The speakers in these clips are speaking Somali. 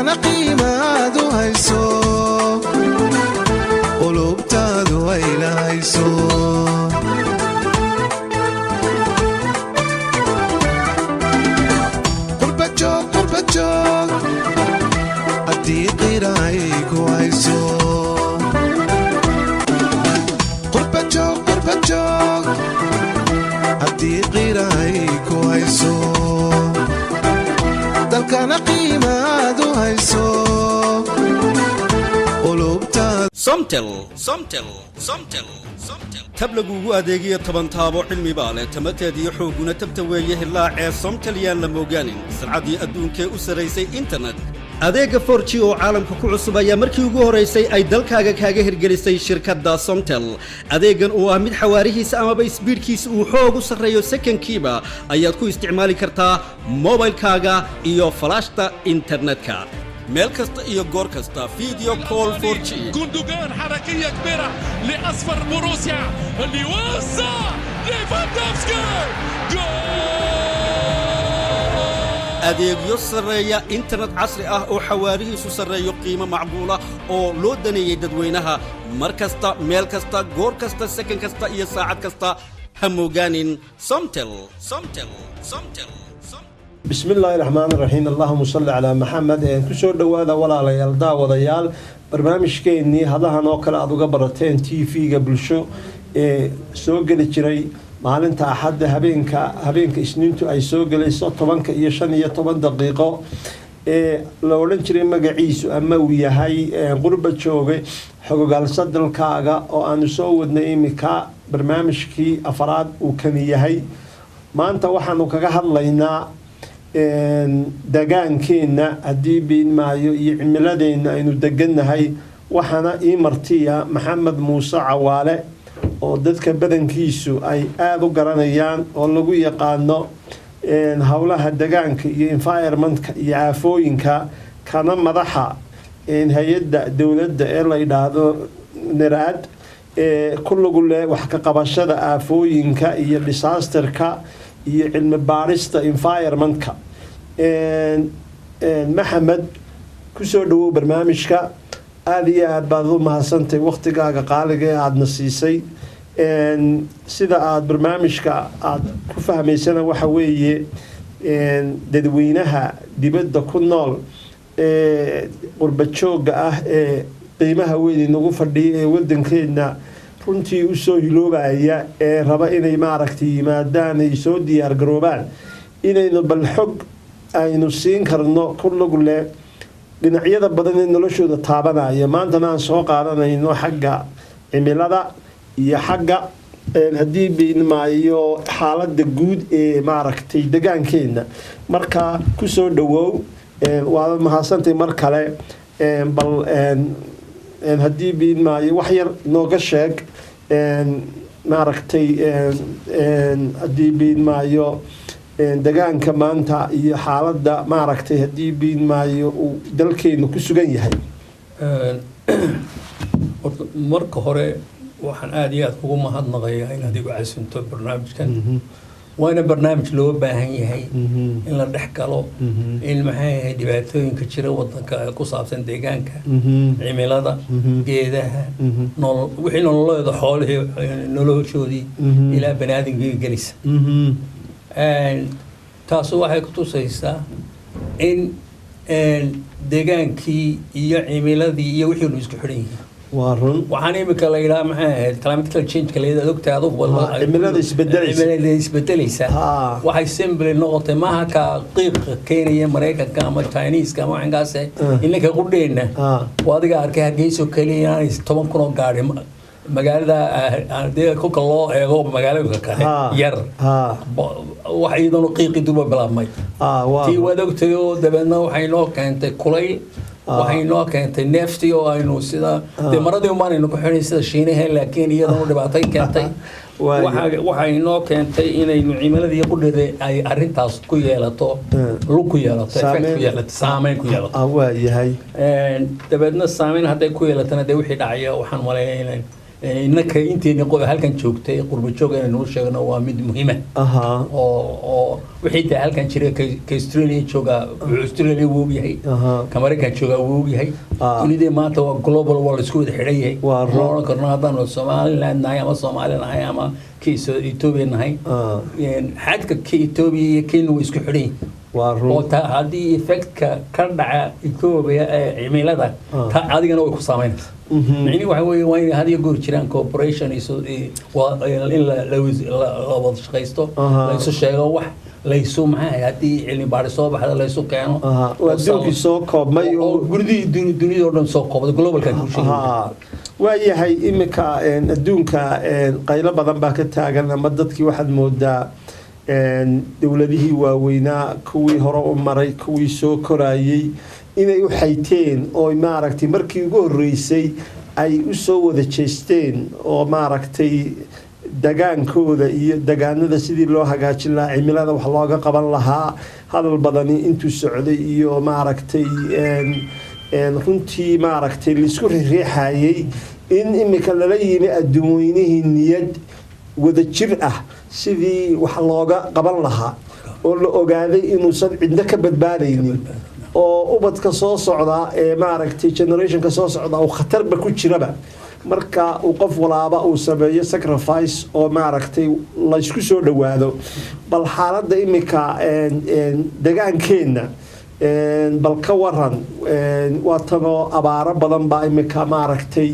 dalkana qiimaadu hayso qulubtaadu ay lahayso qurbajoog haddii qiraay ku hayso qurbajoog haddii qiraay ku hayso dalkana qiimaadu hayso qulubtaadu somtel tab lagugu adeegiyo toban taabo cilmi baa leh tamateediyo xooguna tabta weeye hilaacee somtel yaan la moogaanin sircaddii adduunkee u saraysay internet adeega 4G oo caalamka ku cusub ayaa markii ugu horeysay ay dalkaaga kaaga hirgelisay shirkadda Somtel adeegan oo ah mid xawaarihiisa ama speedkiisa uu xoog u sareeyo second-kiiba ayaad ku isticmaali kartaa mobilkaaga iyo flashta internetka meel kasta iyo goor kasta video call 4G جندوجان حركية كبيرة لأصفر بوروسيا اللي وسع ليفاندوفسكي adeegyo sareeya internet casri ah oo xawaarihiisu sareeyo qiimo macquula oo loo daneeyay dadweynaha mar kasta meel kasta goor kasta second kasta iyo saacad kasta ha moogaanin Somtel بسم الله الرحمن الرحيم اللهم صل على محمد كسو دوادا walaalayal daawadayaal barnaamijkeeni hadahan oo kale aad uga barateen TV-ga bulsho ee soo gali jiray maalinta axadda habeenka isniintu ay soo galayso 10 iyo 15 daqiiqo ee la oran jiray magaciisu ama uu yahay qurba jooge xogogaalsa dalkaaga oo aan soo wadnay imika barnaamijkii afraad uu kan yahay maanta waxaanu kaga hadlaynaa dagaankeenna haddii biinmaayo iyo cimiladeena aynu degannahay waxaana ii martiya maxamed muuse cawaale oo dadka badankiisu ay aada u garanayaan oo lagu yaqaano howlaha degaanka iyo environmentka iyo aafooyinka kana madaxa hay-adda dowladda ee la yidhaahdo naraad ku lagu leh wax ka qabashada aafooyinka iyo disasterka iyo cilmi baarista environmentka maxamed kusoo dhawow barnaamijka aada iyo aad baad u mahadsantay waqtigaaga qaaliga ee aadna siisay sida aada barnaamijka aada ku fahmaysana waxa weeye dadweynaha dibadda ku nool ee qurbajooga ah ee qiimaha weyn inagu fadhiya ee wadankeena runtii u soo hiloobaya ee raba inay maaragtay yimaadaan ay soo diyaar garoobaan inaynu bal xog aynu siin karno ku lug leh dhinacyada badan ee noloshooda taabanaya maantana aan soo qaadanayno xagga cimilada iyo xagga haddii biinmaayo xaaladda guud ee maaragtay degaankeena marka kusoo dhawow waad mahadsantay mar kale bal haddii biinmaayo wax yar nooga sheeg maaragtay haddii biinmaayo degaanka maanta iyo xaaladda maaragtay haddii biinmaayo uu dalkeenu ku sugan yahay marka hore waxaan aad iyo aad ugu mahadnaqayaa inaad igu casunto barnaamijkan waana barnaamij loo baahan yahay in la dhex galo in maxay ahayd dhibaatooyinka jira wadanka ku saabsan deegaanka cimilada geedaha wixii nololeeda xoolihii noloshoodii ilaa banaadamkii gelisa taasu waxay ku tusaysaa in deegaankii iyo cimiladii iyo wixii isku xidhan yihiin waxaan imika la yidhaha maxay ahayd climatical change kaleeda ogtahay adugu cimilada isbedelaysa waxay simbly noqotay maaha ka qiiqa keenaya maraykanka ama chineeska ama waxankaas inanka qudheenna waa adiga arkay hargeyso keliya inaanay 10,000 oo gaadhi magaalada dee kolka loo eego magaalooyinka kale yar wax iyadana qiiqi duba bilaabmay tii waad ogtahay oo dabeedna waxay noo keentay kulayl waxay noo keentay neefti oo aynu sida maradii umaanaynu ku xidhay sida shiinaha laakiin iyadana dhibaatay keentay waxay noo keentay inaynu cimiladii qudheeda ay arintaas ku yeelato lug ku yeelato effect ku yeelato saameyn ku yeelato waa yahay dabeedna saameyn hadday ku yeelatana dee wixii dhacaya waxaan maleeyaa إنك أنت نقول هل كان شوكتي قرب شوك أنا نقول شيء أنا وامد مهمة أو وحيد هل كان شيء كأستراليا شوكا أستراليا وبيهاي كأمريكا شوكا وبيهاي ونيدي ما تو global world school حرية وارنا كرنا هذا الصومال لأن نايم الصومال نايم كيس إثيوبيا ناي يعني حد كإثيوبيا كانوا يسكحرين وارنا هذه effect كرنا إثيوبيا عميلة ده هذه أنا ويكون سامين يعني وين هذه يقول كيران كوبريشن يسو إلا لو وضع شخيصته ليسو شيء واحد ليسو معاه هذه اللي بعد صوب هذا ليسو كانوا ودوك سوق ما يو جردي الدنيا أردن سوق هذا global كان كل شيء وهي هاي إمك الدون كقيلة بدن باكت تاجنا مدت كي واحد مودة دولته ووينا كوي هراء مري كوي سوق كرايي inay u xayteen oo maaragtay markii ugu horeysay ay u soo wada jeesteen oo maaragtay dagaankooda iyo dagaanada sidii loo hagaajin lahaa cimilada wax looga qaban lahaa hadal badani intuu socday iyo maaragtay runtii maaragtay la isku riixayay in imika lala yimi adduunweynihii niyad wada jir ah sidii wax looga qaban lahaa oo la ogaaday inuusan cidna ka badbaadaynin oo ubadka soo socda ee maaragtay generationka soo socda oo khatarba ku jiraba marka uu qof walaaba uu sameeyo sacrifice oo maaragtay la isku soo dhawaado bal xaaladda imika dagaankeenna bal ka waran waa tanoo abaaro badan baa imika maaragtay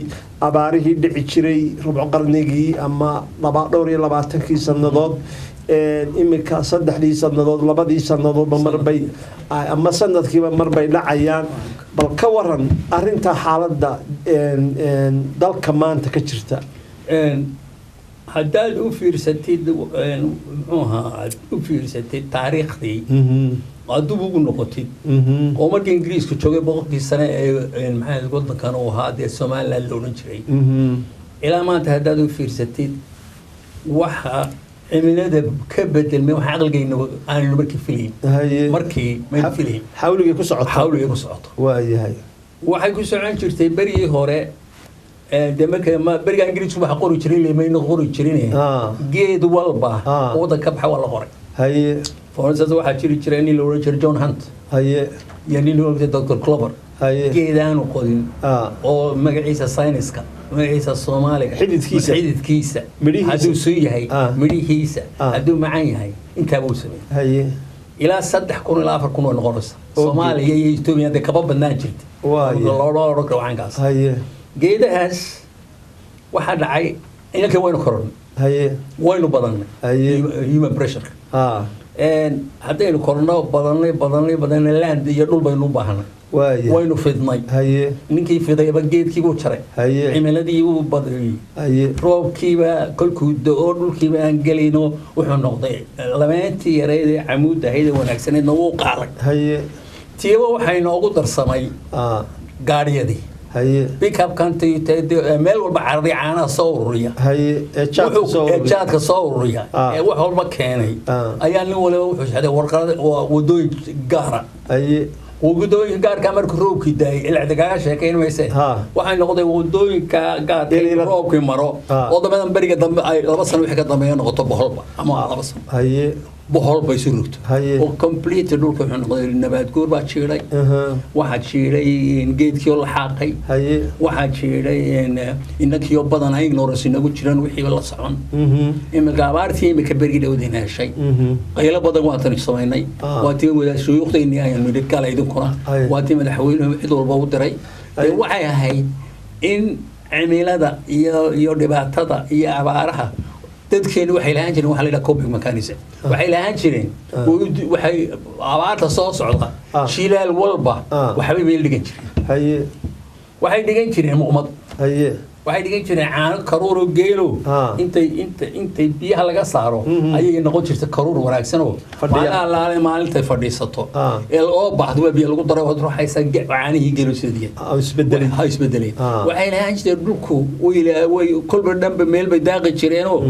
abaarihii dhici jiray rubco qarnigii ama 22 sannadood imika 3 sannadood 2 sannadood marbay ama sanadkiiba marbay dhacayaan bal ka waran arinta xaaladda dalka maanta ka jirta haddaad u fiirsatid taariikhdii aad dib ugu noqotid oo markii ingiriisku joogay boqolkii sane ee maxay waddankan uu ahaa dee Soomaaliland la oran jiray ilaa maanta haddaad u fiirsatid waxa cimilada ka bedelmay waxa aqalgeyna aan markii filim markii ma filim xawliga ku socoto waayahay waxay ku socon jirtay barigii hore demarka ma bariga ingiriisku waxa qori jiray leemayna qori jirin geed walba waddanka baxa wala qoray haye فرنسا واحد شيري إني لو رجع جون هانت هي يعني لو رجع دكتور كلوبر هي كيدان وقدين أو مجلس ساينسكا مجلس الصومالي حدث كيسة هدو سوي هاي مري كيسة هدو معي هاي إنت أبو سمي هي إلى صدق كون لا أفر كون الغرس الصومالي هي يستوي عند كباب الناجد الله ركوا عن قاس هي جيدا هاس واحد عاي إنك وين كرون هي وين بدلنا هي human pressure haddaynu korno badanay land iyo dhul baynu u baahnay waynu fidnay ninkii fidayba geedkii buu jaray cimiladii uu badiyay roobkiiba kolkuu da'o dhulkiiba aan gelayno wuxuu noqday lameentii yareed ee camuud ahayd ee wanaagsaneedna wuu qaaday tiiba waxay noogu darsamay gaadhiyadii بيك أب كانت مال والبعرضي عنا صورية جات كصورية وحول مكاني أيان ولا وحش هذا ورقة ودوي جارة ودوي جار كامر كروب كده العدقاء شاكين ويسه وحين نقضي ودوي كجار كروب كمرة وده بدن بريء دم لبص نروح كده دم ينقطع بحلبة أما لبص بحال بيسرقت وكمبليت دول كمان النبات كور بعد شيء واحد شيء نجيت كيول حاقي واحد شيء إنك يوم بدن هاي نورس إنك تشرن وحي ولا صعون إما قابار في مكبر كده ودينا هالشيء قيلا بدن واتن الصويني واتي ولا شو يخطي إني يعني نريد كلا يدو كنا واتي من الحويل يدور بودري وعي هاي إن عميلة دا يودبات هذا يعبارها dadkeenu waxay lahaan jireen waxa la yiraahdo coping mechanism waxay lahaan jireen waxay abaarta soo socda shilaal walba waxba meel dhigan jireen waxay dhigan jireen muqmad waxay dhigan jireen caano karuur geelo intay biyaha laga saaro ayay noqon jirtay karuur wanaagsan oo maalinta fadhiisato ee oo baxdo biyo lagu daro wad ruuxaysan caanihii geelo sidii isbedelay waxay lahaan jireen dhulku way kolba dhanba meel bay daaqi jireen oo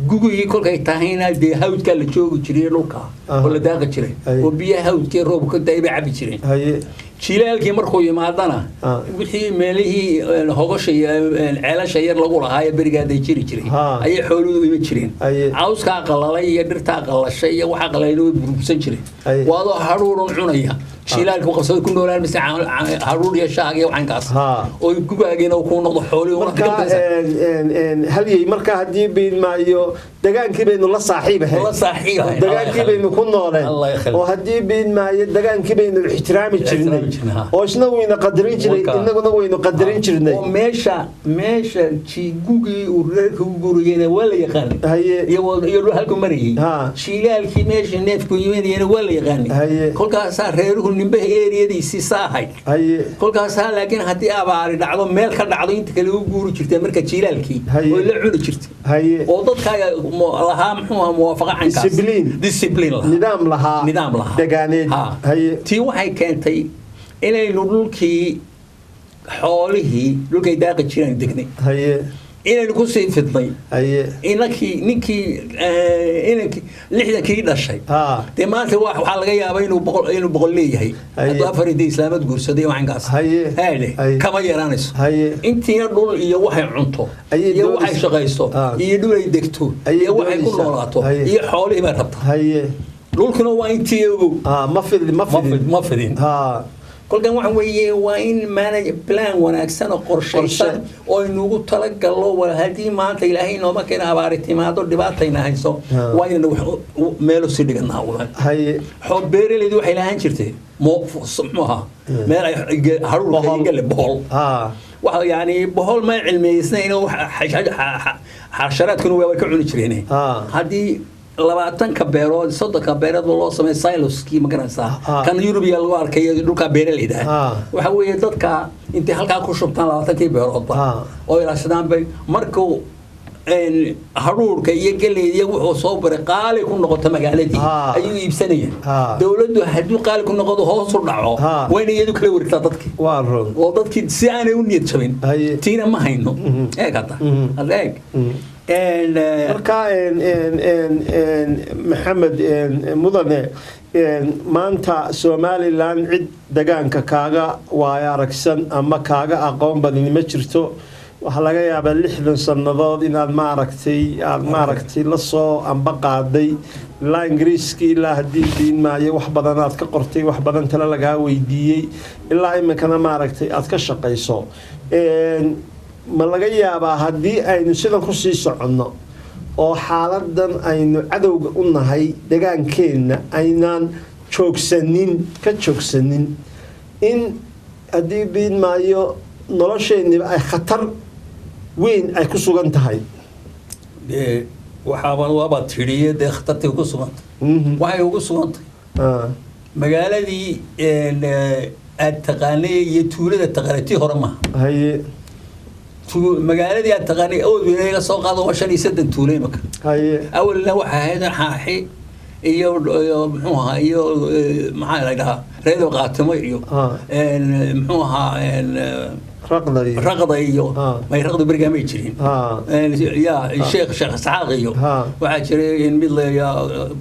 gugii kolkay tahayna dee hawdka la joogi jiray dhulka oo la daaqi jiray oo biyaha hawdkii roobka daayay cabi jireen jilaalkii markuu yimaadana wixii meelihii hogasha ceelasha yar lagu lahaa ee berigaad ay jiri jiray ayay xooluhu ima jireen cawska qalalay iyo dhirta qalashay iyo waxa qalayna way burbursan jireen waadoo haruurun cunaya jilaalku qabsada ku noolaan mise haruur iyo shaag iyo waxankaas oo gubaageena ku noqdo xooluhu haliyay marka hadii biin maayo dagaankii baynu la saaxiibahay dagaankii baynu ku nooleen oo hadii biin maayo dagaankii baynu ixtiraami jirnay oo isna wayna qadarin jiray inaguna waynu qadarin jirnay oo meesha jigugii uu reerku guriyeen waa la yaqaan iyo halku mariyay jilaalkii meesha neefku yimaadeen waa la yaqaan kolkaas reeruhu nimbe eeriyadiisi saahay kolkaas laakiin hadii abaari dhacdo meel ka dhacdo inta kale uu guuri jirtay marka jilaalkii oo la cuni jirtay oo dadka lahaa muxuu muwaafaqa cankaas discipline nidaam lahaa dagaaneed tii waxay keentay inaynu dhulkii xoolihii dhulkay daaqi jireen degnay inaynu ku sii fidnay ninkii lixdankii dhashay dee maanta waxaa laga yaabaa inuu boqol leeyahay hadduu afaridii islaamad guursaday waxankaas kama yaraanayso intiina dhul iyo waxay cunto iyo waxay shaqaysto iyo dhul ay degto iyo waxay ku noolaato iyo xoolihii bay rabtaa dhulkuna waa intii ogow ma fidin kolkan waxa weeye waa in plan wanaagsan oo qorshaysan oo inugu tala galo wala hadii maanta ilaahay nooma keen abaari timaado dhibaatayna hayso waa in meel si dhiganaa wala xoob beeraleedu waxay lahaan jirtay muxuha meel ay haruur gal bohol waxa yaani bohol ma cilmiyeysnayn oo xasharaadkuna way ka cuni jireen hadii 20 beerood 30 beerood loo sameeyay siloski ma garanaysaa kan European lagu arkay dhulka beeraleyda waxa weeye dadka inta halka ku shubtaan 20 beerood oo ilaashadaan bay markuu haruurka iyo galeeyay wuxuu soo baray qaali ku noqoto magaaladii ayuu iibsanayeen dawladdu hadii qaali ku noqdo hoos u dhaco wayna iyadu kala wartaa dadkii oo dadkii si aanay u niyad jabin tiina ma hayno eegata adeeg marka maxamed mudane maanta Somaliland cid dagaanka kaaga waay aragsan ama kaaga aqoon badan ma jirto waxa laga yaabaa 60 sanadood inaad maaragtay la soo amba qaaday la ingiriiski ilaa hadii diin maayo wax badan aad ka qortay wax badan tala laga weydiiyay ilaa imkana maaragtay aad ka shaqeyso ma laga yaabaa hadii aynu sidan ku sii socono oo xaaladan aynu cadowga u nahay dagaankeenna aynaan joogsanin in hadii biin maayo nolosheenna ay khatar weyn ay ku sugan tahay waaba tiriyay khatartii ku sugantay waxay ugu sugantay magaaladii aad taqaanay iyo tuulada taqaanay hore ma magaaladii aad taqaanay oo weeyga soo qaado 5 tuulay maka awalna waxa ahayd xaaxi iyo muxuu ahaa iyo maxaa la dhahaa reedo qaatimo iyo muxuu ahaa raqda iyo may raqdu barnaamij jirin ya sheekh saaq iyo waxa jiray in mid la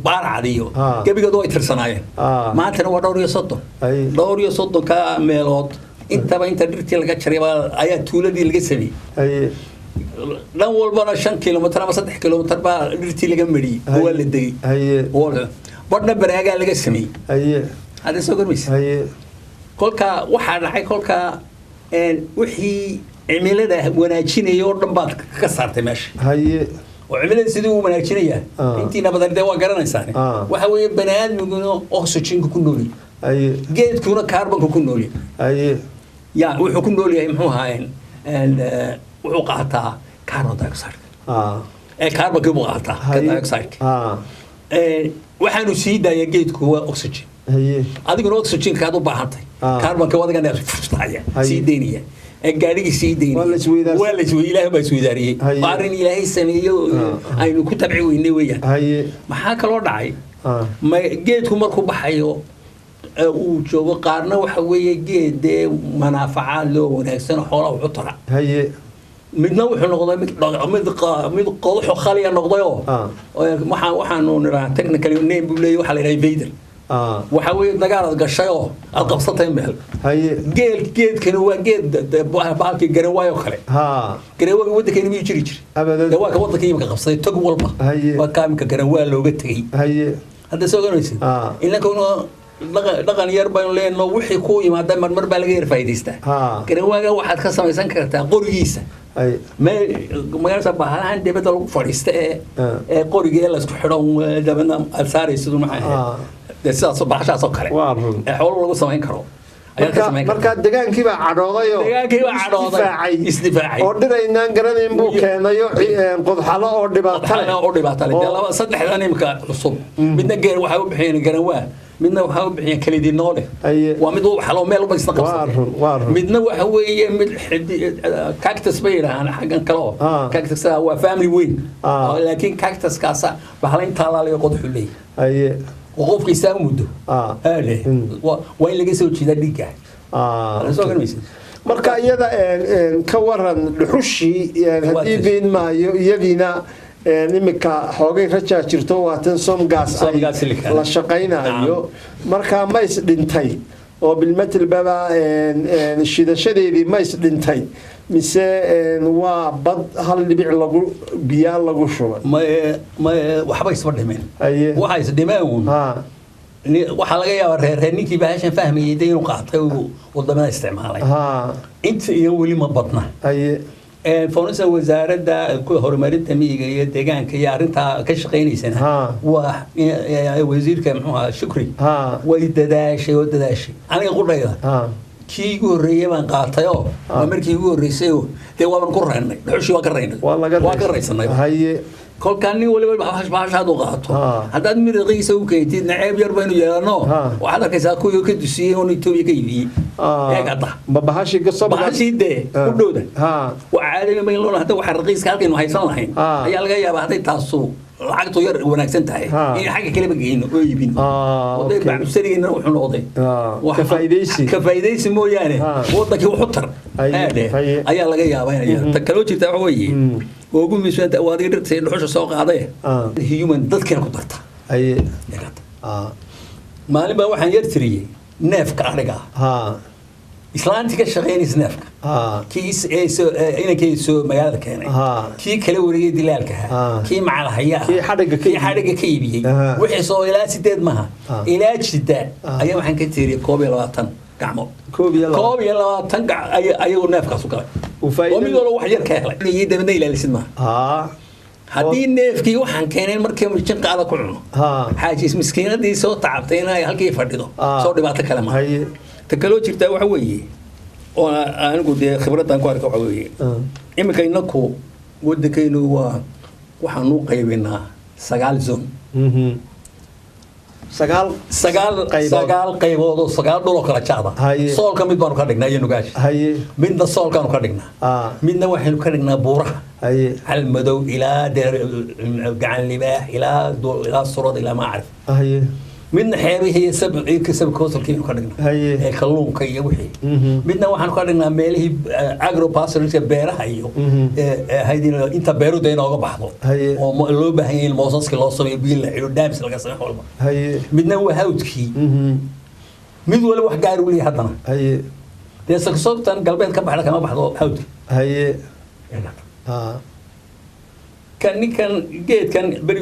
baarcad iyo gabigood way tirsanaayeen maanta waa dhowr iyo 30 ka meelood inta dhirtii laga jaray ayaa tuuladii laga sameeyay dhan walbana 5 kilomitir ama 3 kilomitir baa dhirtii laga mariyay waa la degay badna baraaga laga sameeyay hada soo gormaysa kolka waxa dhacay kolka wixii cimilada wanaajinaya oo dhan baad ka saartay meesha oo cimilada sidii uu wanaajinaya intii nabadda waa garanaysaa waxa weeye banaadmiguna oxygen ku nool geedkuna carbon ku nool ya wuxuu ku nool yahay muxuu ahaayeen wuxuu qaataa carbon dioxide carbon ku qaataa carbon dioxide waxaanu sii daaya geedku waa oxygen adiguna oxygen ka u baahantay carbon ka wadaga neef fustaya sii deeniya gaadhigi sii deeniya wala ilaahay baa isweydaariyay baarin ilaahay sameeyo aynu ku tabci weynay weeyaan maxaa kaloo dhacay geedku markuu baxayo uu joogo qaarna waxa weeye geed manaafacaad loo wanaagsan xoolaha u tara midna wuxuu noqday mid qodaxo khaliya noqdayo waxaanu niraahdaa technically name buu leeyahay waxa la yiraahdaa Vader waxa weeye dagaal gashay oo aad qabsatay meel geedkani waa geed baalkii garawaayo kale garawaaga waddankeena miyuu jiri jiray waa ka waddanka imika qabsaday tog walba waa kaamka garawaa looga tegey hadda soo garanaysid ilankuna dhaqan yar baynu leenahay wixii ku yimaada marmar baa laga yar faa'iideystaa garawaaga waxaad ka samaysan kartaa qorigiisa magaalada bahalahan dibadda lagu fadhiista ee qoriga la isku xidho dabadna alsaaraysidu maxay sidaas baxashaas oo kale ee xoolo lagu samayn karo marka degaankii baa cadhooday isdifaacay oo dhiraynaan garanayn buu keenayo qodxalo oo dhibaato leh laba saddexdan imka cusub midna geer waxa u bixiyeen garawaa midna waxa u bixiyeen kalidii noole waa mid uu xalo meel u baysan qabsan midna waxa weeye mid cactus bay yiraahdaan xagan kale cactus waa family weyn laakiin cactus kaasa bahalayn taalaaliyo qodxu leeyahay وقفك يسامده وين لقى سوي كذا ديكه marka iyada ka waran dhuxushi hadii been maayo iyadina nimika xoogay raja jirto waatan somgaas la shaqaynayo marka ma is dhintay oo bilmatil baba shidashadeedii ma is dhintay mise waa bad hal dhibic lagu biyaa lagu shubay ma waxba isba dhimeen waxa is dhimeen waxa laga yaabaa reer ninkii baashan fahmayay inuu qaatay wadamada isticmaalay inta iyo wali ma badna فونسا وزارة هرمرت ميجا دجان كي أرنتها كشقيني سنة وزير كمحوها شكري ويدداشي أنا أقول رأيه كي يقول ريه من قاطعه أمريكي يقول ريسيو تيوا من كرهن حشوا كرهن واكرهن هاي كل كاني ولا باش هذا قاطع هذا من رئيس وكيتي نعيب يربينه يلانو وهذا كساكو يكدسيه ونيتوبي كيبي هيك قطع ببهاشي قصة بهاشي ده كله وعادي ما يلون هذا واحد رئيس كان كانوا هيصل الحين هي لقى يا بعد تاسو lacagtu yar wanaagsan tahay in xagga kale bagayno oo iibin waday baa sariina wuxuu noqday ka faa'iideysi mooyaane waddanka wuxuu tar ayaa laga yaabaa inay ta kale jirta wax weeye oo ugu miisaan waad dhirtay dhuxusha soo qaaday human dadkana ku darta maalin baa waxaan yar tiriyay neefka ariga islaanti ka shaqeynaysa neefka kii inankay soo magaalada keenay kii kale wareegay dilaalka kii macalahaya kii xadhiga ka iibiyey wixii soo ilaa 8 maha ilaa 6 ayaa waxaan ka tiiriyay 22 gacmo 22 ayuu neefkaas u galay oo mid walba wax yar ka helay iyo dabadna ilaalisid maha haddii neefkii waxaan keenay markii marjin qaada ku cuno xaajiis miskiinadii soo tacabtay inay halkii fadhido soo dhibaato kale ma تكلو جرتا waxa weeye oo anigu de khibradan ku arko waxa weeye imika inaku wadakaynu waxaan u qaybinaa 9 zone sagaal qaybood oo 9 dhul oo kala jaada soolka mid baan ka dhignaa iyo nugaash midna soolkaan ka dhignaa midna waxaynu ka dhignaa buuraha hal madow ilaa gacan libaax ilaa surad ilaa ma arif midna xeebihii sabab koosalkiinu ka dhignaa ee kalluunka iyo wixii midna waxaan ka dhignaa meelihii agropastoralka beeraha iyo haydina inta beeruda inooga baxdo oo loo baahan yahay moosaska loo sameeyo biyo la xiro daams laga sameeyo walba midna waa hawdkii mid wala wax gaar u leeyahay haddana dee saksogtan galbeed ka baxda kama baxdo hawdki كان جيت كان بريء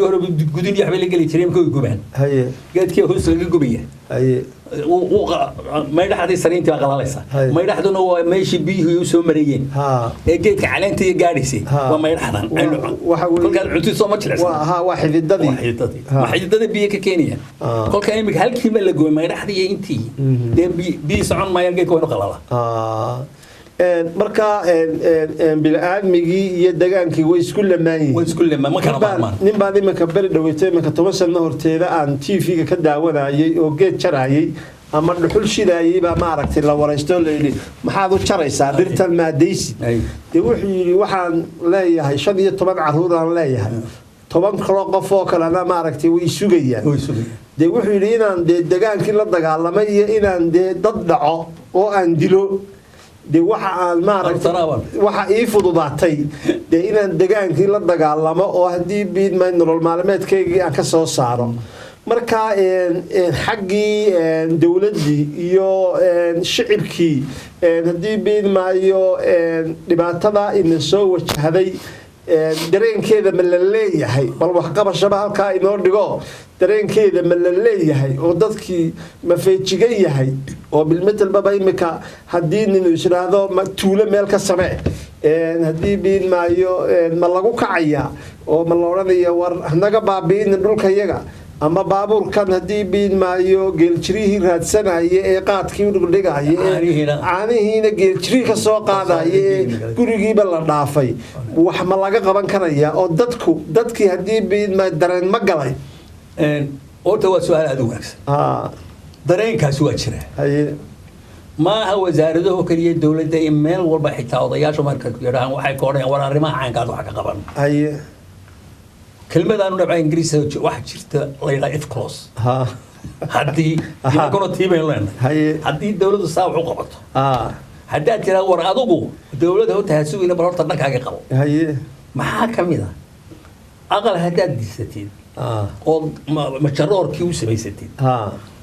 جودين يحمل لي كريم كوي جبان جيت كي هو سلك جبيه ما يرح هذه سنين تبغى غلاسة ما يرح دونه هو ماشي بيه يوسف مريين جيت على أنت جالسي وما يرح هذا كل كان عطي صومة العسل واحد الددي واحد الددي بيه ككينيا كل كان يمك هل كيما اللي جوا ما يرح هذه أنتي بي سعون ما يلقى كونه غلالة marka bil'aadmigii iyo dagaankii way isku lamaayeen ma kala maarmaan nin baa imika bari dhaweetay imika 10 sano horteeda aan TV-ga ka daawanayay oo geed jarayay ama dhuxul shidaayay baa ma aragtay la waraysto leeyay maxaad u jaraysaa dhirtan maadaysi wuxuu yiri waxaan leeyahay 15 caruur aan leeyahay 10 kala qof oo kale ma aragtay way sugayaan wuxuu yiri inaan dagaankii la dagaalamay iyo inaan dad dhaco oo aan dilo dee waxa aan maaragtay waxa ii fududaatay dee inaan degaankii la dagaalamo oo haddii biidmay nolol maalmeedkaygii aan ka soo saaro marka xaggii dowladdii iyo shicibkii haddii biidmaayo dhibaatada ina soo wajahday dareenkeeda ma la leeyahay bal waxqabashaba halkaa inoo dhigo dareenkeeda ma la leeyahay oo dadkii ma feejigan yahay oo bilmetelbaba imika haddii ninu isdhaahdo tuulo meel ka samee haddii biidmaayo ma lagu kacaya oo ma la odhanaya war hanaga baabi'ina dhulka yaga ama baabuurkan haddii biidmaayo geeljirihii raadsanaya ee qaadkii udhigdhigaya ee caanihiina geeljirii ka soo qaadaya ee gurigiiba la dhaafay wax ma laga qaban karaya oo dadkii haddii biidmaayo dareen ma galay horta waa su-aal aada u wanaagsan dareenkaasi waa jira maaha wasaaradaho keliya dowladda iyo meel walba xitaa odayaashu marka yidhahaan waxay ka odhanayaan war arrimaha caynkaad wax ka qaban kelmadaanu dhabca ingiriisa waxa jirta la yidhaha ifclos haddii imakuna tiibayn leenahay haddii dowladdu saa wax u qabato haddaad tiraa war adugu dowladda horta ha sugayna bal horta dhankaaga qabo maxaa ka mid a aqal haddaad disatid oo majaroorkii u samaysatid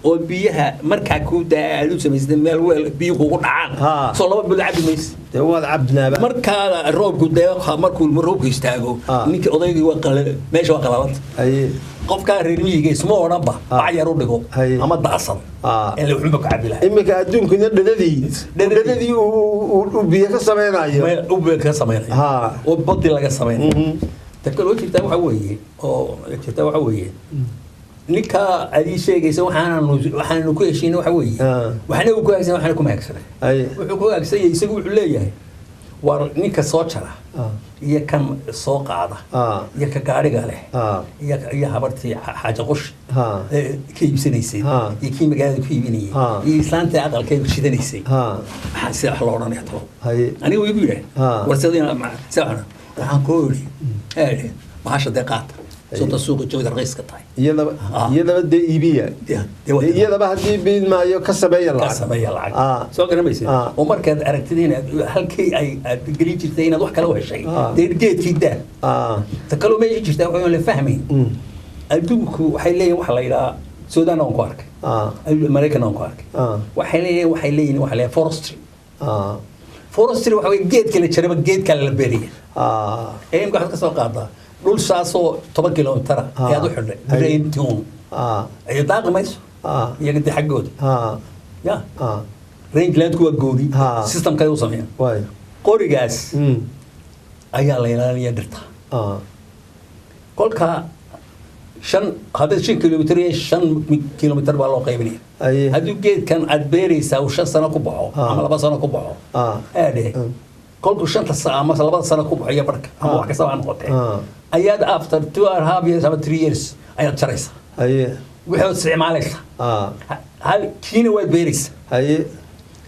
oo biyaha markaa ku daa aad u samaysatid meel weel biyo kugu dhacaan soo laba bil cabi maysa waad cabdinaaba markaa roobku deeqa markuu roobku istaago ninkii odaygii waa meesha waa qalalanta qofkaa reer miyiga isma odhanba bac yar u dhigo ama da'san in la xunba ku cabi lahaa iminka adduunkuna dhadadii uu biyo ka samaynayo oo badi laga samaynayo takal oo jirtaa waxa weeye ninka adii sheegaysa waxaanu ku heshiina waxa weeye waxna uu ku hagsan waxna kuma hagsanay wuxuu ku hagsan yahay isagu wuxuu leeyahay war ninka soo jara iyo kan soo qaada iyo ka gaariga leh iyo habartii xaaja qosh ka iibsanaysay iyo kii magaalada ku iibinayay iyo islaanta aqalkeedu shidanaysay maxaa sida wax loo odhanaya talo aniga wuu igu yidhaah war sidina waxaan koo idhi bahasha dee qaata sunta suuqa joogda raqiiska tahay iyadaba dee iibiya iyadaba haddii biidmaayo ka sameeya lacag soo garamaysa oo markaad aragtid inaad halkii aad geli jirtay inaad wax kala heshay dee geedkii daa ta kaloo meesha jirtaa waxaan la fahmayn adduunku waxay leeyihin waxa la yidhaha suudaan aan ku arkay maraykan aan ku arkay waxay leeyihin waxa la forestry waxa wey geedka la jaraba geedka la beeriya imka waxaad ka soo qaadaa dhul saasoo 10 kilomitara ayaad u xidhay raintoon ay daaqi mayso iyaga dee xaggooda ya rangelandku waa gooni systemkay u sameeyaan qorigaas ayaa la ilaaliya dhirta kolka 5 kilomitar iyo 5 kilomitar baa loo qaybinaya haddii geedkan aad beeraysaa uu 5 sano ku baxo ama 2 sano ku baxo kolku 5 sano ama 2 sano ku baxo iyo barka ama wax kasta aan noqotay ayaad after 2.5 years ama 3 years ayaad jaraysa waxaad isticmaalaysa hal kiina waad beeraysa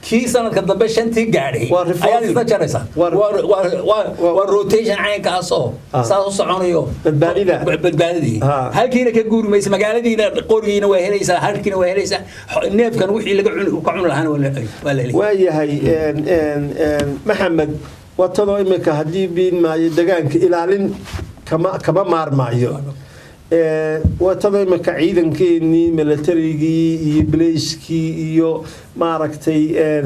kii sanadka dambe shantii gaadhay ayaad isla jaraysa waa rotation caynkaasoo saas u soconayo badbaadadii halkiina ka guuri maysa magaaladiina qorigiina waa helaysaa halkiina waa helaysaa neefkan wixii laga cuni lahaana waa la helay waayahay maxamed watadoo imika haddii biidmaayo degaanka ilaalin kama maarmaayo watadoo imika ciidankeenii militarigii iyo bilayskii iyo maaragtay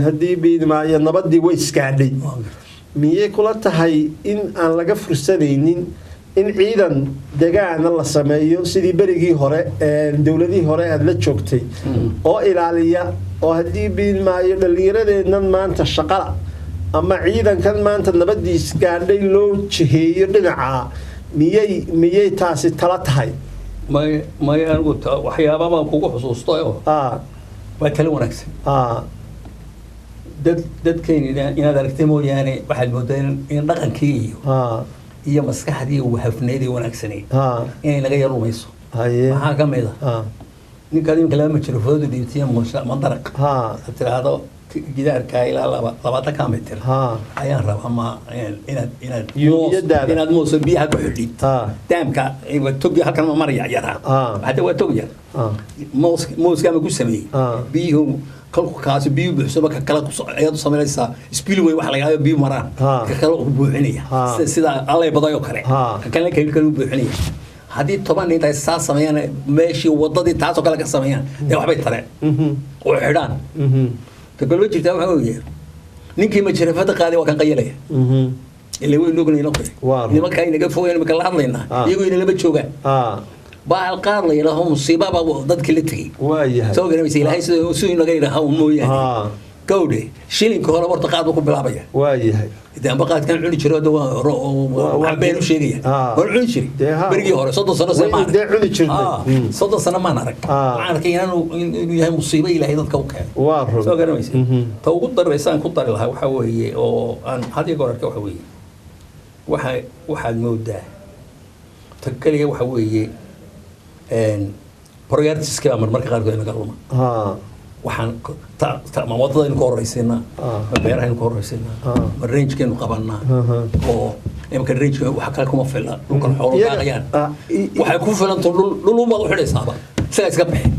haddii biidmaayo nabadii way iskaadhay miyay kula tahay in aan laga fursanaynin in ciidan degaana la sameeyo sidii berigii hore dowladihii hore aad la joogtay oo ilaaliya oo haddii biidmaayo dhallinyaradeennan maanta shaqala ama ciidankan maanta nabadiis gaadhay loo jiheeyo dhinaca miyay taasi tala tahay may anigu waxyaaba baan kugu xusuustay oo waa tala wanaagsan dadkeen inaad aragtay mooyaane waxaad moodaa in dhaqankii iyo maskaxdii hafneedii wanaagsaneyd inay naga yar lumayso maxaa ka mid a ninkaad iminka laba majrafoodu dhiibtiya mandaraq aad tiraahdo gidaarka ilaa 20 mitir ayaan rabaa inaad moos biyaha ku xidhid daamka togi halkan ma maraya yaraa hadda waa tog yar mooska ma ku sameeyey biyuhu kalku kaasi biyo buuxsama ka kala ayadu sameeyaysa spillway wax laga biyo maraan ka kala u buuxinaya sida allay badayo kale ka kale kale u buuxinaya hadii 10 inta saa sameeyaan meeshii wadadii taas oo kale ka sameeyaan ee waxbay tareen oo xidhaan تقول وجهي تابع وياه نينكي ما شرفته قاعد وكان قيلة اللي هو نقول ينقل اللي ما كان ينقل فوق ما كان لحظنا يقول إنه بتشوفه بعد القارة لهم مصيبة ضد كل تجي سوى كلام يصير هاي سوي نقول هم مويا كودي شيلين كهرباء ورتقاط وكم بالعبية إذا بقات كان عندي شرود وعبين وشيرية والعندي شري برجي هوري صد سنة زمان صد سنة ما نرك أنا كيانو هي مصيبة إلى هذا الكوكب سو كلام يصير تو قدر الإنسان قدر لها وحوي أو أن هذه يقول لك وحوي واحد مودة تكلي وحوي إن بريارتس كلام المركز غير نقولنا waxaan ma wadada ku horeysayna beeraha ku horeysayna range-keenu qabanna oo imka range waxa kale kuma filan dhulka xoolo daaqayaan waxa ku filan dhul uma u xidhaysaaba sida iska bixin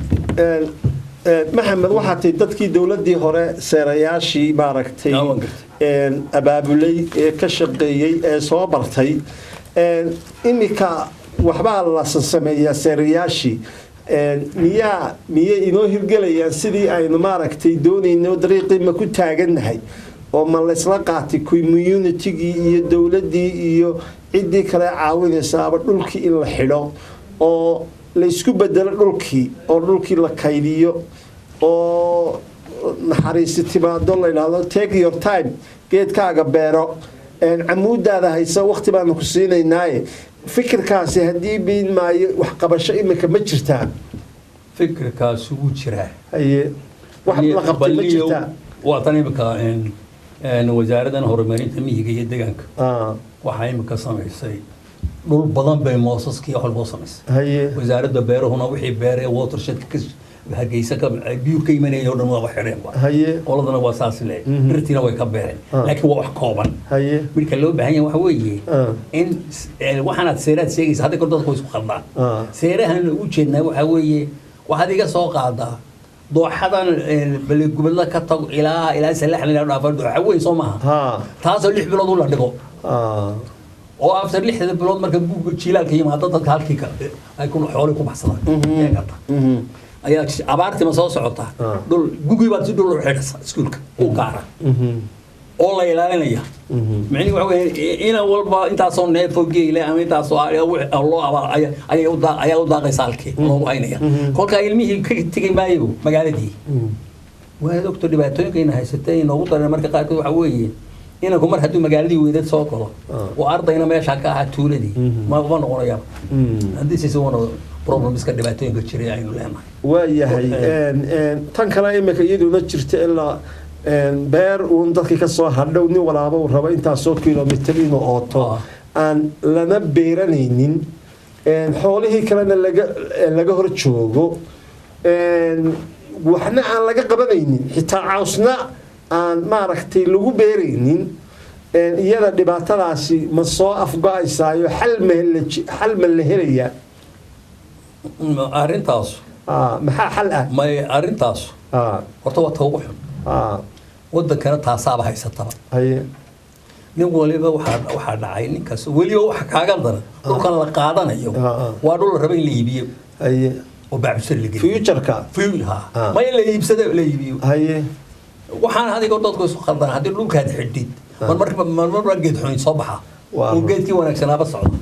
maxamed waxa tay dadkii dawladii hore seerayaashii maaragtay abaabulay ee ka shaqeeyay ee soo bartay imika waxba la sameeyaa seerayaashii miya inoo hirgelayaan sidii aynu maaragtay doonayno dariiqii ma ku taagannahay oo ma la isla qaatay community-gii iyo dawladdii iyo ciddii kale caawinaysaaba dhulkii in la xidho oo la isku bedelo dhulkii oo dhulkii la kaydiyo oo naxariisi timaado la yidhaahdo take your time geedkaaga beero camuudaada haysa waqti baanu ku siinaynaaye fikirkaasi haddii biin maayo wax qabasho imika ma jirtaa fikirkaasi wuu jiraa wax la qabtay ma jirtaa waa tan imika wasaaradan horumarinta miyiga iyo deegaanka waxaa imika samaysay dhul badan bay moosaskii wax walba samaysay wasaaradda beeruhuna wixii beeree watershed hargeysa ka biyo ka imanaya oo dhan waa xireen qoladana waa saas leeyahay dirtiina way ka beereen laakiin waa wax kooban marka loo baahan yahay waxa weeye in waxaanad seeraad sheegaysa hadda dadku isku qaldaan seerahan u jeednaa waxa weeye waxaad iga soo qaadaa dooxadan balgubadla ka tag ilaa salax la dhaafo dooxa weyn soo maaha taasoo 6 bilood u la dhigo oo after 6 bilood marka jiilaalka yimaado dadka halkii ay ku xoolo ku baxsadaan ayaa abaartii ma soo socota dhul gugi baad si dhul u xidhaysa iskuulka u gaara oo la ilaalinaya macni waxa weeye ina walba intaas oo neefo geeyla ama intaas oo loo aba ayaa u daaqaysa halkii loo waynaya kolka ilmihii ka tigay maayo magaaladii waa doctor dhibaatooyinka haysatay inuu daran marka qaarkood waxa weeye inagu mar hadduu magaaladii weydad soo galo oo ardayna meesha ka ah tuuladii ma noqonaya hadii si soo problems ka dhibaatooyinka jiray aynu leenahay waayahay tan kale imika iyaduna jirta ilaa beer uun dadkii ka soo hadhow nin walaaba uu rabo intaasoo kilomitir inuu ooto aan lana beeranaynin xoolihii kalena laga hor joogo waxna aan laga qabanaynin xitaa cawsna aan maaragtay lagu beeraynin iyada dhibaatadaasi ma soo afgo-aysaayo xal ma la helayaa arrintaas maxaa xal ah ma arrintaas horta waa toogu xun wadankana taasaaba haysataba nin waliba waxaa dhacay ninkaas weliba waxa kaaga daran dhulkan la qaadanayo waa dhul raba in la iibiyo oo bacbisar la geliyo future-ka ma in la iibsado la iibiyo waxaan adiga dadku isku khaldan haddii dhulkaad xidhid marmarba geed xun soo baxa oo geedkii wanaagsanaaba socdo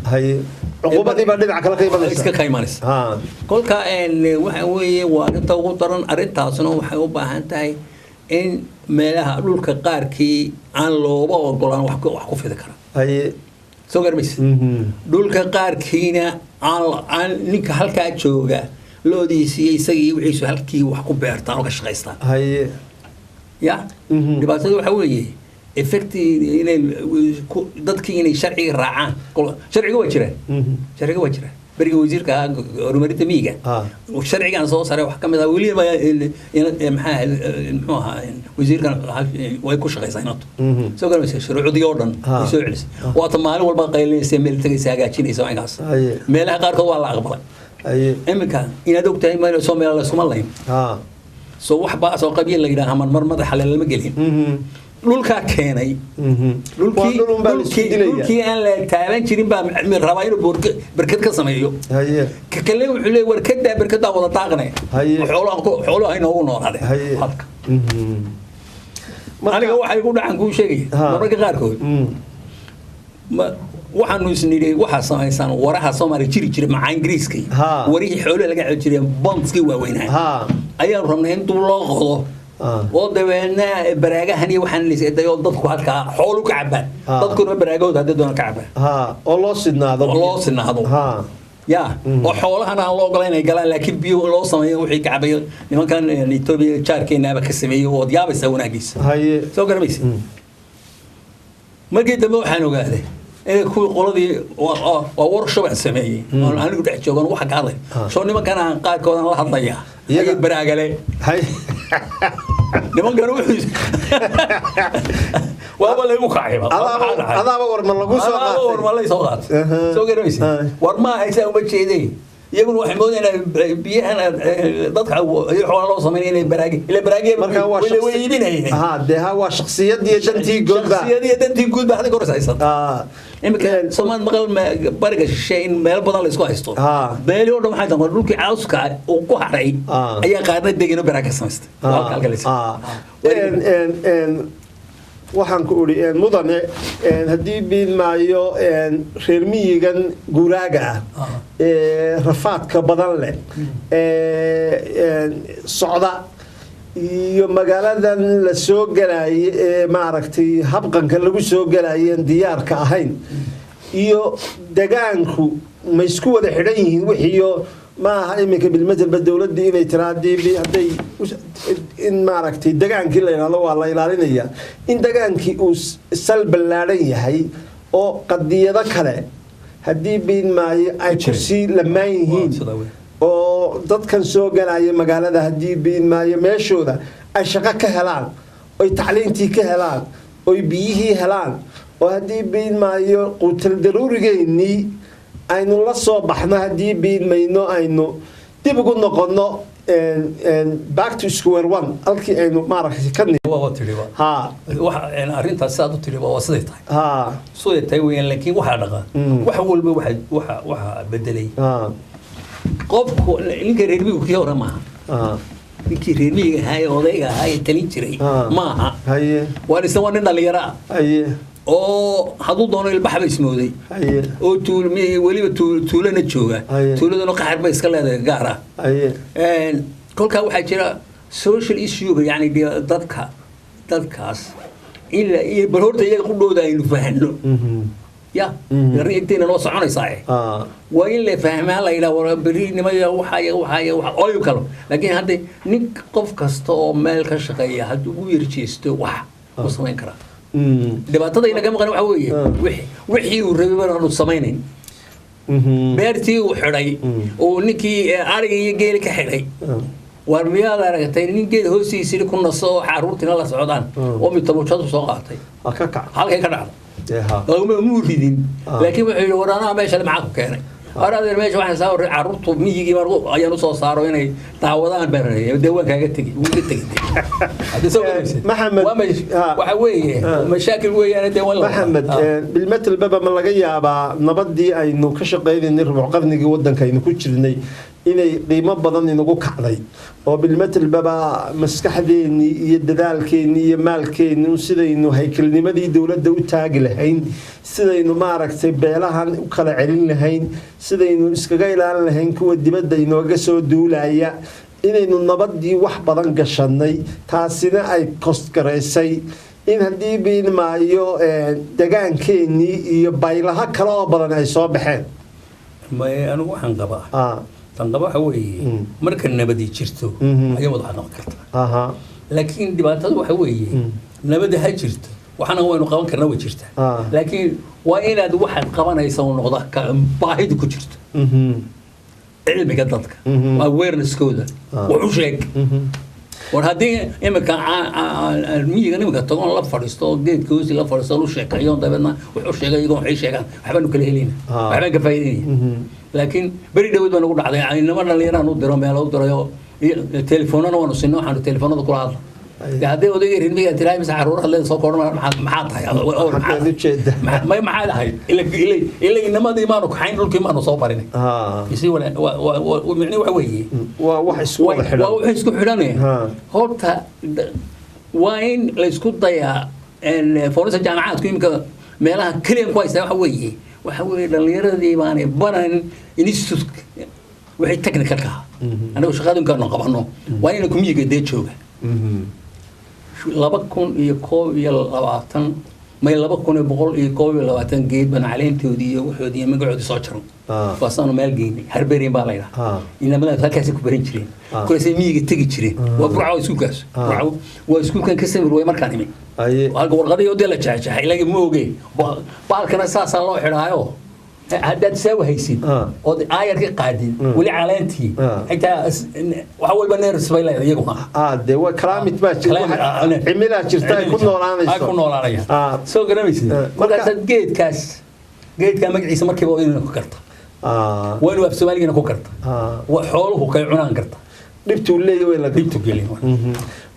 عقوبتي بعد ذلك على قيمة إسكا كيمانس كل كائن وحوي وأنت وقدرن أرنتاسنا وحيوبا هنتاي إن ملها لول كقاركي عن لوبا وقولان وحكو في ذكر أي سوغر مس لول كقاركينا عن نك هالكا جوجا لو دي سي وعيسو هالكي وحكو بيرتان وكشغيستان أي يا دبعتي وحوي effecti inay dadkii inay sharciga raacaan sharciga waa jira bariga wasiirka horumarinta miyiga sharcigan soo saaray wax kamid ah waliba muxuu ahaa wasiirkan way ku shaqaysaa inaad soo gaaraysa shuruucdii oo dhan soo celis waa maalin walba qaylinaysa meel tagaysa hagaajinaysa waxaas meelaha qaarkood waa la aqbalay imika inaad ogtahay meel soo meel la isuma layn soo wax baa soo qabiil la yiraahdo mar madaxa lama gelin dhulka keenay dhulkii aan la taaban jirin baa rabaa inuu barkad ka sameeyo ka kale wuxuu leeyahay barkada wada daaqnay xoolaha inoo noolaade halka aniga waxay ku dhacan ku sheegay mararka qaarkood waxaanu isnidhay waxa samaysan waraha Soomaali jiri macaan Ingiriiska warihii xoolo laga xil jiray bondski waaweynaa ayaan rabnay in dib loo qodo oo dabeena baraagahan iyo waxaan liisaday dadku halka xoolo ka cabaan dadkuna baraagooda hadda doona ka cabaan oo loo sidnaado ya oo xoolahana aan loo ogolayn ay galaan laakiin biyo loo sameeyo wixii ka cabayo nimankan Ethiopia jaarkeena ka sameeyo oo yaabaysa wanaagiisa soo garamaysi markii dambe waxaan ogaaday ee ku qoladii oo workshop sameeyay oo anigu dhex joogan waxa ka hadlay soo nimankan aan qaarkood la hadlaya iyaga baraagale nimankan wuxuu waa lagu kacay adaaba warma lagu soo qaatay soo garamaysi war ma haysa uma jeeday iyaguna waxay moodayaan biyahan dadka xoolo loo sameeyay inay baraagi marka waa shakhsiyad waa shakhsiyadii dantii guud hada koraysan imika Soomaal maqal bariga shay in meel badan la isku haysto beeli oo dhan waxa dhulkii cawska oo ku haray ayaa qaarna deegaano baraaka samaystay waxaan ku uri mudane hadii biin maayo reer miyigan guuraaga rafaadka badan leh socda iyo magaaladan la soo galay maaragtay habqanka lagu soo galayeen diyaarka ahayn iyo deegaanku ma isku wada xidhan yihiin wixiyo ما هاي مك بالمثل بالدولة دي إني ترادي بهدي إن ما ركتي دجان كله يلا والله يلالينيا إن دجان كي أوس سلب اللارية هاي أو قد يذكره هدي بين ما أي كرسي لما يهين أو ضد كان سوق أي مقالة ده هدي بين ما يمشوا ده الشقة كهلان أو تعليم تي كهلان أو بيه هلان وهدي بين ما يقول الضروري جيني aynu la soo baxno hadii biin mayno aynu dib ugu noqono back to square one alkii aynu maaragtay ka waxa arintaas aad u tiri waa siday tahay soo yeetay weeyaan laakiin waxa dhaqa waxa walba waxa bedelay qofku ninka reerbigu kii hore maaha ninkii reerbiga hay odayga hay talin jiray maaha waa isagoo nin dhalinyaro oo haduu doono ilbaxba ismooday oo tuulmi waliba tuulana jooga tuuladana qaxar ba iska leedahay gaar ah kolka waxa jira social issue yani dadkaas ila iyo barorta iyaga ku dhowda aynu fahanno ya yarinteena loo soconaysaa waa in la fahmaa la ilaa wara bariinimada waxa oo kale laakiin hadda nin qof kasta oo meel ka shaqeeya haduu u yarjeesto wax uu sameyn kara dhibaatada inaga maqan waxa weeye wixii uu rabay baan uu sameeyay beertii uu xiray oo ninkii ariga iyo geel ka xiray war miyaad aragtay nin geel hoostiisa ku naso xaruurtina la socdaan oo mid tabuushadu soo qaatay halkay ka dhacday oo ma ridin laakiin wuxuu waraana meesha macaa ku keenay أراد الماجي واحد صار عروضه ميجي مرة أيام نص صاروا هنا تعوضان برا بدوان كذا تجي وتجي هذا سوى محمد وحوي مشاكل ويا أنا دوان محمد بالمثل بابا من لقيا با نبضي أي إنه كشقة إذا نربع قرن جودا كأنه كتشرني إني قيمة بدن إنه قعدي وبالمثل بابا مسكحدين يدلال كيني مال كيني وسيدا إنه هيكل نمدي دولة دو تاجل هين سيدا إنه ما ركتب بيلها وكلا علين هين sida inuu iska gaylaan lahayn kuwa dibadda inooga soo duulaya inaynu nabadii wax badan gashanay taasina ay cost gareysay in hadii biin maayo deegaankeenii iyo baylaha kale oo badan ay soo baxeen ma anu waxaan qabaa tan waxa weeye marka nabadi jirto ayaa wada hadal kartaa laakiin dhibaatada waxa weeye nabada ha jirto waxana waynu qaban karnaa way jirtaa laakiin waa inaad waxaad qabanaysaa oo noqda ka baahida ku jirto cilmiga dadka awareness-kooda wuxuu sheeg war haddii imika miyiga nimanka tagoon la fadhiisto oo geedka hoosi la fadhiisto lu sheekayo dabeedna wuxuu sheegay iyagoo waxay sheegaan waxbaanu kala helayna waxbaan ka faa'iidaynaya laakiin beri dhaweed baan ugu dhacday inama dhalinyaraan u diro meel u dirayo telefoonana waanu sinno waxaanu telefoonada kula hadla haddii odayga rinmiga tiraa mise caruur hadleeda soo koodhan maxaa tahay maxaa dhahay ila inamadii maanu kaxayn dhulkii maanu soo barinay micni waxa weeye waa wax isku xidhan waa wax isku xidhan horta waa in la isku dayaa foorisa jaamacaadku imika meelaha kaliya ku haysta waxa weeye dhalinyaradii baanay baran institute wixii technicalka anagu shaqadunkaanu qabano waa inay kumiyiga dee jooga 2021 may 2120 geed baan caleyntoodii iyo waxoodii magacoodii soo jaro faasano meel geeyay harbeereen baa leeyahay inamada halkaas ku baran jireen kuleesay miyiga tagi jireen waa burco iskuulkaas waa iskuulkan ka samir way markaan imi halka warqadii oo la jaajahay ilaa ma ogeey baalkana saasa loo xidhaayo haddaad soo haysid oo aayarka qaadin wali caleyntii xitaa waxa walba neers bay leedahay iyaguna de waa climate baa cimilada jirta ay ku noolaanayso soo garanaysid markaas geedka magaciisa markiiba waa inuu ku karta waa inuu af Soomaaliga ku karta waa xooluhu kay cunaan karta dhibtu leeyahay la dhibtu gelin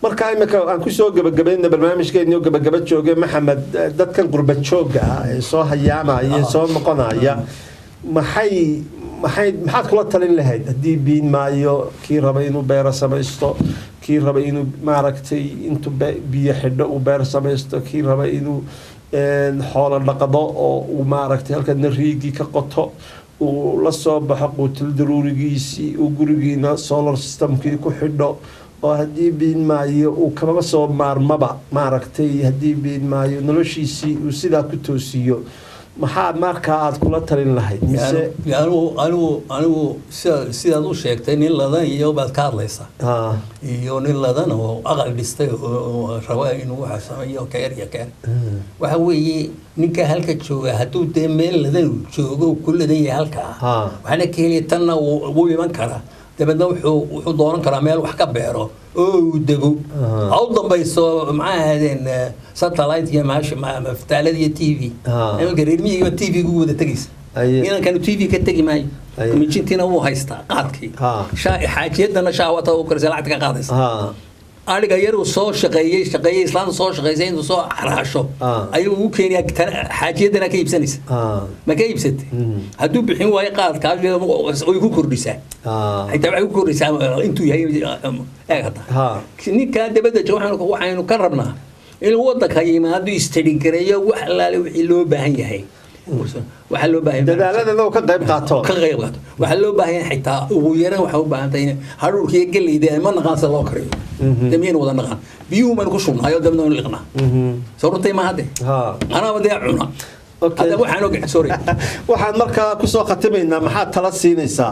marka imika aan ku soo gabagabeeyna barnaamijkeena gabagaba joogay Maxamed dadkan qurba jooga ee soo hayaamaya soo noqonaya maxaad kula talin lahayd hadii biin maayo kii raba inuu beer samaysto kii raba inuu maaragtay intuu biyo xidho u beer samaysto kii raba inuu xoolo dhaqdo oo uu maaragtay halka nariigi ka qoto uu la soo baxo quutul daruurigiisii uu gurigiina solar systemkii ku xidho oo hadii biin maayo uu kaba soo maarmaba maaragtay hadii biin maayo noloshiisii uu sidaa ku toosiyo maxaa markaa aad kula talin lahayd mise anigu sidaad u sheegtay nin ladan iyo baad ka hadlaysaa iyo nin ladan oo aqal dhistay oo raba inuu waxa sameeyo kayr waxa weeye ninka halka jooga hadduu dee meel ladan joogo ku ladan yahay halka waxna keenay tanna uu iman karaa dabadna wuxuu dooran karaa meel wax ka beero oo dego aw dambayso maxaadeen satellite iyo maftaalada iyo TV ama gareermiga TV gu wada tagis inaan kan TV ka tagi maayo mijintina uu haysta qaadkii xaajiyadana shaawata oo karsan lacag ka qaadaysa aniga yar uu soo shaqeeyay islaan soo shaqeysay inuu soo xaraasho ayuu u keenay xaajiyadana ka iibsanaysa ma ka iibsatay hadduu bixin waayo qaadka oo ku kordhisaa xitaa waxay ku kordhisaa intuu yahay eegata ninka dabada jooxanku waxaynu ka rabnaa in wadanka yimaado istedin gareeyo wax laale wixii loo baahan yahay waxa loo baahan dadaalada ka qayb qaato waxa loo baahan xitaa ugu yaraan waxa u baahan tahay haruurkiga galeyda ma naqaansa loo kariyo damiyeen wada naqaan biyuhu man ku shubnaayo dabna liqna sababtay ma hade ana wada cuna هذا waxaan og sorry waxaan markaa ku soo khatimaynaa maxaa tala siinaysaa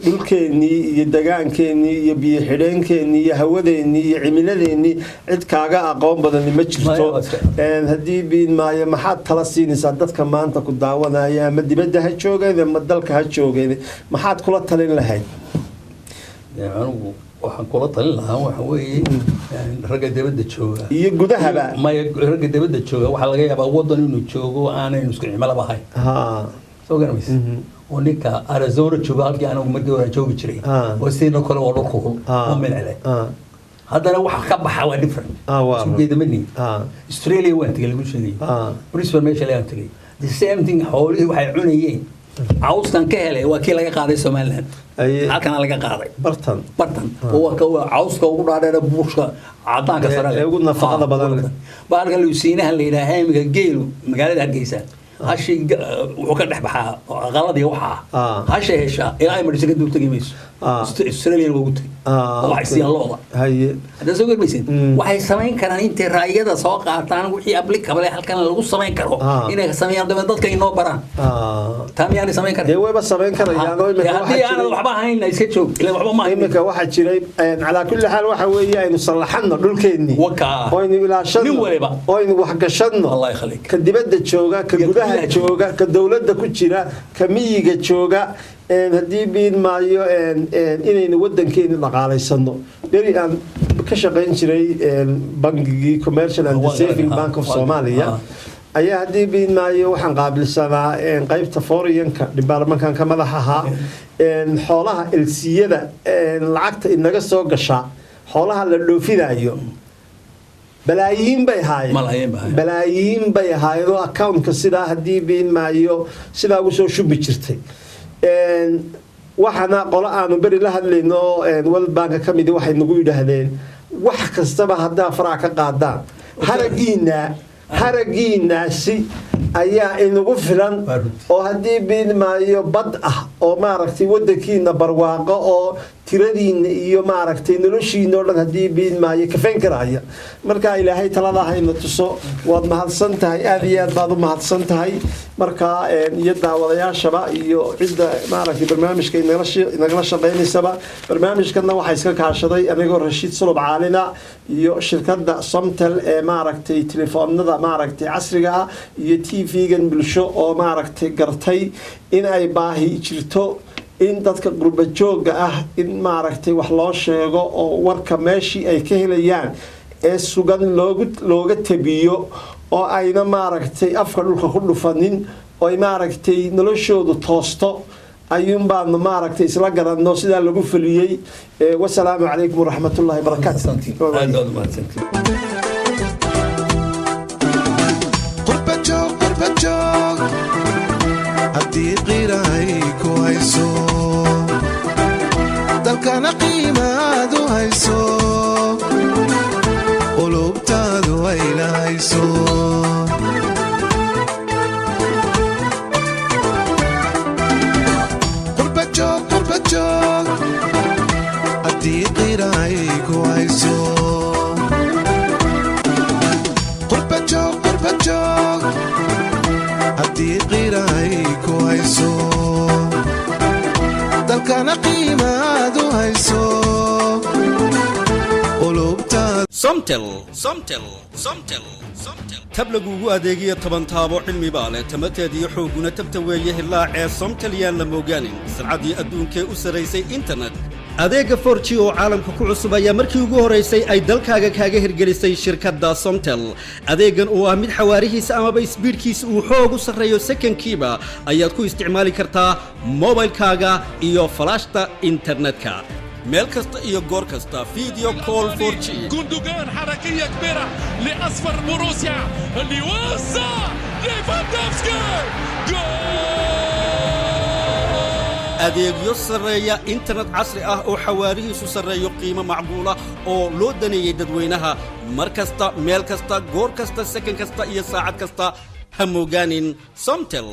dhulkeenii iyo dagaankeenii iyo biyo xidheenkeenii iyo hawadeenii iyo cimiladeenii cid kaaga aqoon badan ma jirto hadii biin maayo maxaa tala siinaysaa dadka maanta ku daawanaya ama dibadda ha joogeen ama dalka ha joogeen maxaad kula talin lahayd waxaan kula talin lahaa waxa weeye ragga dibadda jooga iyo gudahaba ma ragga dibadda jooga waxa laga yaabaa wadan inuu joogo aanay isku cimilo bahay soo garanaysa oo ninka Arizona jooga halkii anagu markii hore joogi jiray oo sidoo kale oo dhulku oo meelay haddana waxa ka baxa waa different suuqyada mani Australia waa tagay lagu sheegay Brisbane meesha la tagay the same thing xoolihii waxay cunayeen عاوزكان كهله وكيل لقى قاضي سومالان halkan laga qaaday bartan oo ka cawska ugu dhaadheer buushka cadaanka sare ee ugu nafaqada badan baalka luusiinaha la yiraahdo imiga geel magaalada Hargeysa hashi wuxuu ka dhax baxaa aqaladii waxa hashi hesha ilaa ay marsiga dul tagaymayso Australia ugu tagay waxay si looda haye hada soo garbaysid waxay sameyn karaan intay raayada soo qaataan wixii applicable halkan lagu sameyn karo inay sameeyaan dadka inoo baraan taamiyaan sameyn karaan wayba sameyn karayaan oo hadii aan waxba hayn iska joog ilaa waxba ma imika waxa jiray ala kulli xaal waxa weeye aynu salaxano dhulkeenni oo aynu ilaashano oo aynu wax gashano Allah yakhlik ka dibadda jooga ka gudaha jooga ka dawladda ku jira ka miyiga jooga hadii biin maayo inaynu wadankeena dhaqaaleysano bari aan ka shaqeyn jiray bangigi Commercial and Saving Bank of Somalia ayaa haddii biin maayo waxaan qaabilsanaa qaybta fooriyanka dhibaarmankan ka madax ahaa xoolaha elsiyada lacagta inaga soo gasha xoolaha la dhoofinayo balaayiin bay ahaayeen oo accountka sidaa haddii biin maayo sidaa ugu soo shubi jirtay waxaana qolo aanu beri la hadlayno World Bank ka mid waxay nagu yidhaahdeen wax kastaba haddaa faraha ka qaadaan haragiinaasi ayaa inagu filan oo haddii biin maayo bad ah oo maaragtay wadankiina barwaaqo oo tiradiina iyo maaragtay noloshiina oo dhan haddii biin maayo kafeen karaya marka ilaahay talada hayna tuso waad mahadsan tahay aad iyo aad baad u mahadsan tahay marka iyo daawadayaashaba iyo cidda maaragtay barnaamijka inagala shaqeynaysaba barnaamijkana waxaa iska kaashaday anigoo Rashiid Sulub Caalina iyo shirkadda Somtel ee maaragtay telefoonada maaragtay casriga ah iyo TV-gan bulsho oo maaragtay gartay in ay baahi jirto in dadka qurba jooga ah in maaragtay wax loo sheego oo warka meeshii ay ka helayaan ee sugan looga tabiyo oo ayna maaragtay afka dhulka ku dhufanin oo ay maaragtay noloshoodu toosto ayuun baan maaragtay isla garanno sida lagu fuliyay wassalaamu calaykum waraxmatullaahi wabarakaatuh haddii qiray ku hayso dalkana qiimaad u hayso qulubtaadu ay la hayso qurbajoog haddii qiray ku hayso qurbajoog haddii qiray ku hayso dalkana qiimaad u hayso qulubtaad somtel tab lagugu adeegiyo toban taabo cilmi baa leh tamateediyo xooguna tabta weeye hilaacee somtel yaan la moogaanin sircaddii adduunkee u saraysay internet adeega 4G oo caalamka ku cusub ayaa markii ugu horeysay ay dalkaaga kaaga hirgelisay shirkadda Somtel adeegan oo ah mid xawaarihiisa ama speedkiisa uu xoog u sareeyo second-kiiba ayaad ku isticmaali kartaa mobilkaaga iyo flashta internetka meel kasta iyo goor kasta video call 4G جندوجان حركية كبيرة لأصفر بوروسيا اللي وسع ليفاندوفسكي adeegyo sareeya internet casri ah oo xawaarihiisu sareeyo qiimo macquula oo loo daneeyay dadweynaha mar kasta meel kasta goor kasta second kasta iyo saacad kasta ha moogaanin Somtel